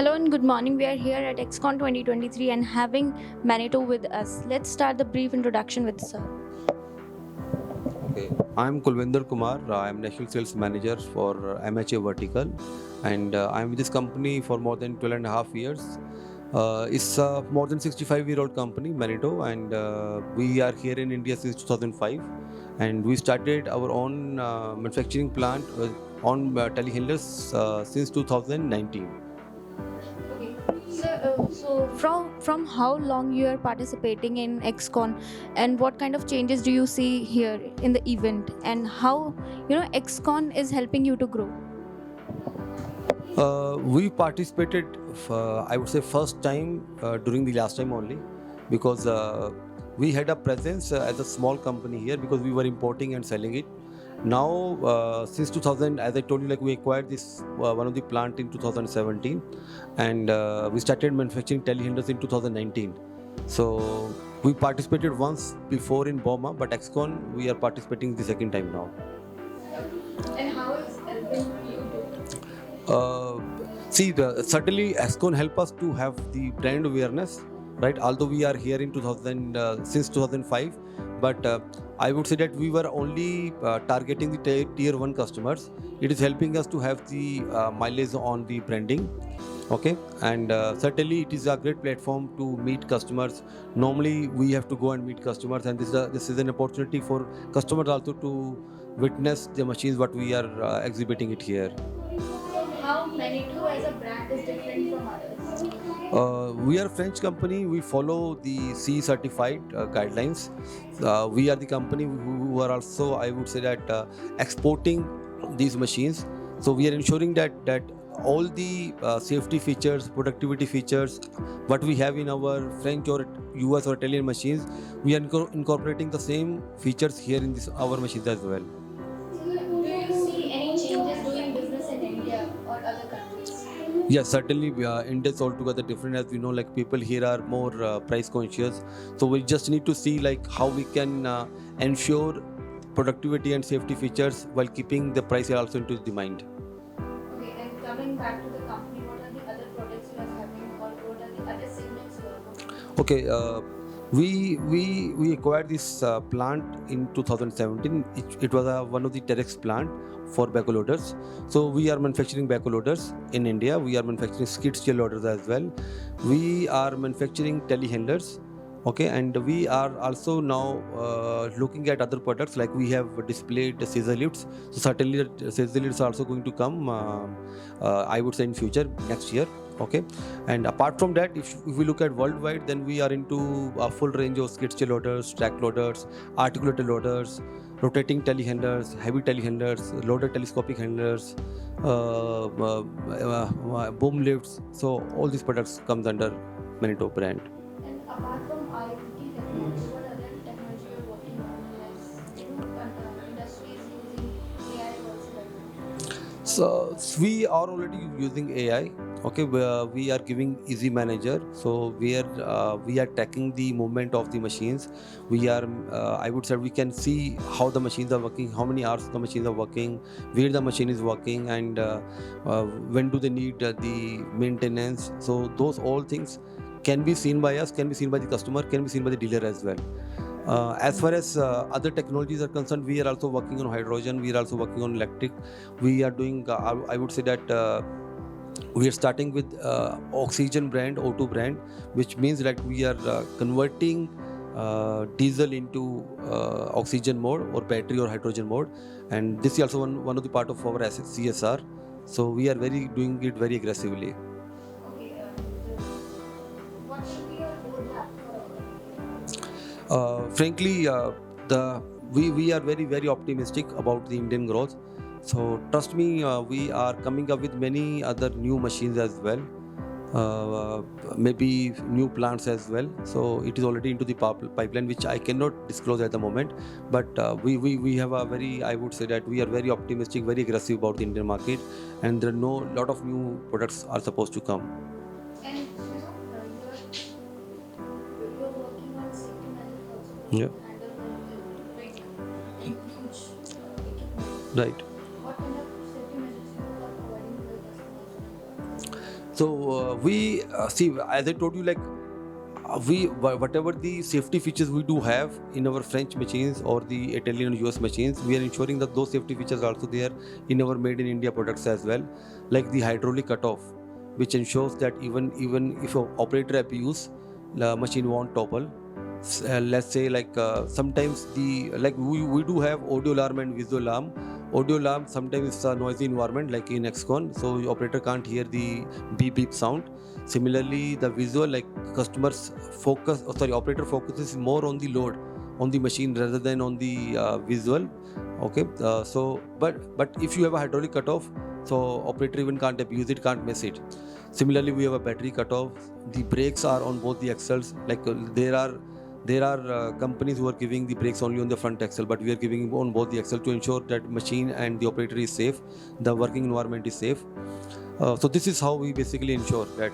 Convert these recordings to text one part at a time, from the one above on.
Hello and good morning. We are here at XCon 2023 and having Manitou with us. Let's start the brief introduction with sir. Okay, I'm Kulwinder Kumar. I'm National Sales Manager for MHA Vertical, and I'm with this company for more than 12 and a half years. It's a more than 65-year-old company, Manitou, and we are here in India since 2005. And we started our own manufacturing plant on telehandlers since 2019. Okay. So from how long you are participating in XCon, and what kind of changes do you see here in the event, and how XCon is helping you to grow? We participated, I would say, first time during the last time only, because we had a presence as a small company here because we were importing and selling it. Now, since 2000, as I told you, like we acquired this one of the plant in 2017, and we started manufacturing telehandlers in 2019. So we participated once before in BOMA, but XCon we are participating the second time now. And how is helping you? Certainly XCon help us to have the brand awareness, right? Although we are here in 2000 since 2005, but I would say that we were only targeting the tier one customers. It is helping us to have the mileage on the branding. Okay, and certainly it is a great platform to meet customers. Normally we have to go and meet customers, and this is an opportunity for customers also to witness the machines what we are exhibiting it here. How Manitou as a brand is different from others? We are a French company. We follow the CE certified guidelines. We are the company who are also, I would say, that exporting these machines. So we are ensuring that all the safety features, productivity features, what we have in our French or US or Italian machines, we are incorporating the same features here in our machines as well. Do you see any changes doing business in India or other countries? Yes, certainly. India is altogether different, as we know. Like people here are more price conscious, so we just need to see like how we can ensure productivity and safety features while keeping the price also into the mind. Okay, and coming back to the company, what are the other products you are having, or what are the other segments you are working? Okay, we acquired this plant in 2017. It was one of the Terex plant for backhoe loaders. So we are manufacturing backhoe loaders in India. We are manufacturing skid steer loaders as well. We are manufacturing telehandlers. Okay, and we are also now looking at other products, like we have displayed the scissor lifts. So certainly the scissor lifts are also going to come. I would say in future next year. Okay, and apart from that, if we look at worldwide, then we are into a full range of skid steer loaders, track loaders, articulated loaders, rotating telehandlers, heavy telehandlers, loader telescopic handlers, boom lifts. So all these products comes under Manitou brand. And apart from IoT technology, what other technology you are working on, as industries using AI also? So we are already using AI. Okay, we are giving Easy Manager. So we are tracking the movement of the machines. We are, I would say, we can see how the machines are working, how many hours the machines are working, where the machine is working, and when do they need the maintenance. So those all things can be seen by us, can be seen by the customer, can be seen by the dealer as well. As far as other technologies are concerned, we are also working on hydrogen. We are also working on electric. We are doing. I would say that we are starting with oxygen brand, O2 brand, which means that we are converting diesel into oxygen mode or battery or hydrogen mode, and this is also one of the part of our CSR. So we are doing it very aggressively. Okay, what will be your roadmap for Frankly, we are very optimistic about the Indian growth. So trust me, we are coming up with many other new machines as well. Maybe new plants as well. So it is already into the pipeline, which I cannot disclose at the moment. But we have a very, I would say that we are very optimistic, very aggressive about the Indian market, and there are no lot of new products are supposed to come. And you're working on safety measures also Yeah. to handle the big, huge equipment. Right. What kind of safety measures you are providing to the customers? So we see, as I told you, like whatever the safety features we do have in our French machines or the Italian and US machines, we are ensuring that those safety features are also there in our made in India products as well, like the hydraulic cutoff, which ensures that even if an operator abuse, the machine won't topple. Let's say like sometimes we do have audio alarm and visual alarm. Audio alarm sometimes it's a noisy environment like in XCon, so the operator can't hear the beep beep sound. Similarly, the visual, like operator focuses more on the load on the machine rather than on the visual. Okay, but if you have a hydraulic cutoff, so operator even can't abuse it, can't miss it. Similarly, we have a battery cutoff. The brakes are on both the axles. Like there are companies who are giving the brakes only on the front axle, but we are giving on both the axle to ensure that machine and the operator is safe, the working environment is safe. So this is how we basically ensure that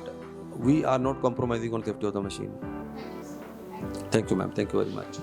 we are not compromising on safety of the machine. Thank you, ma'am. Thank you very much.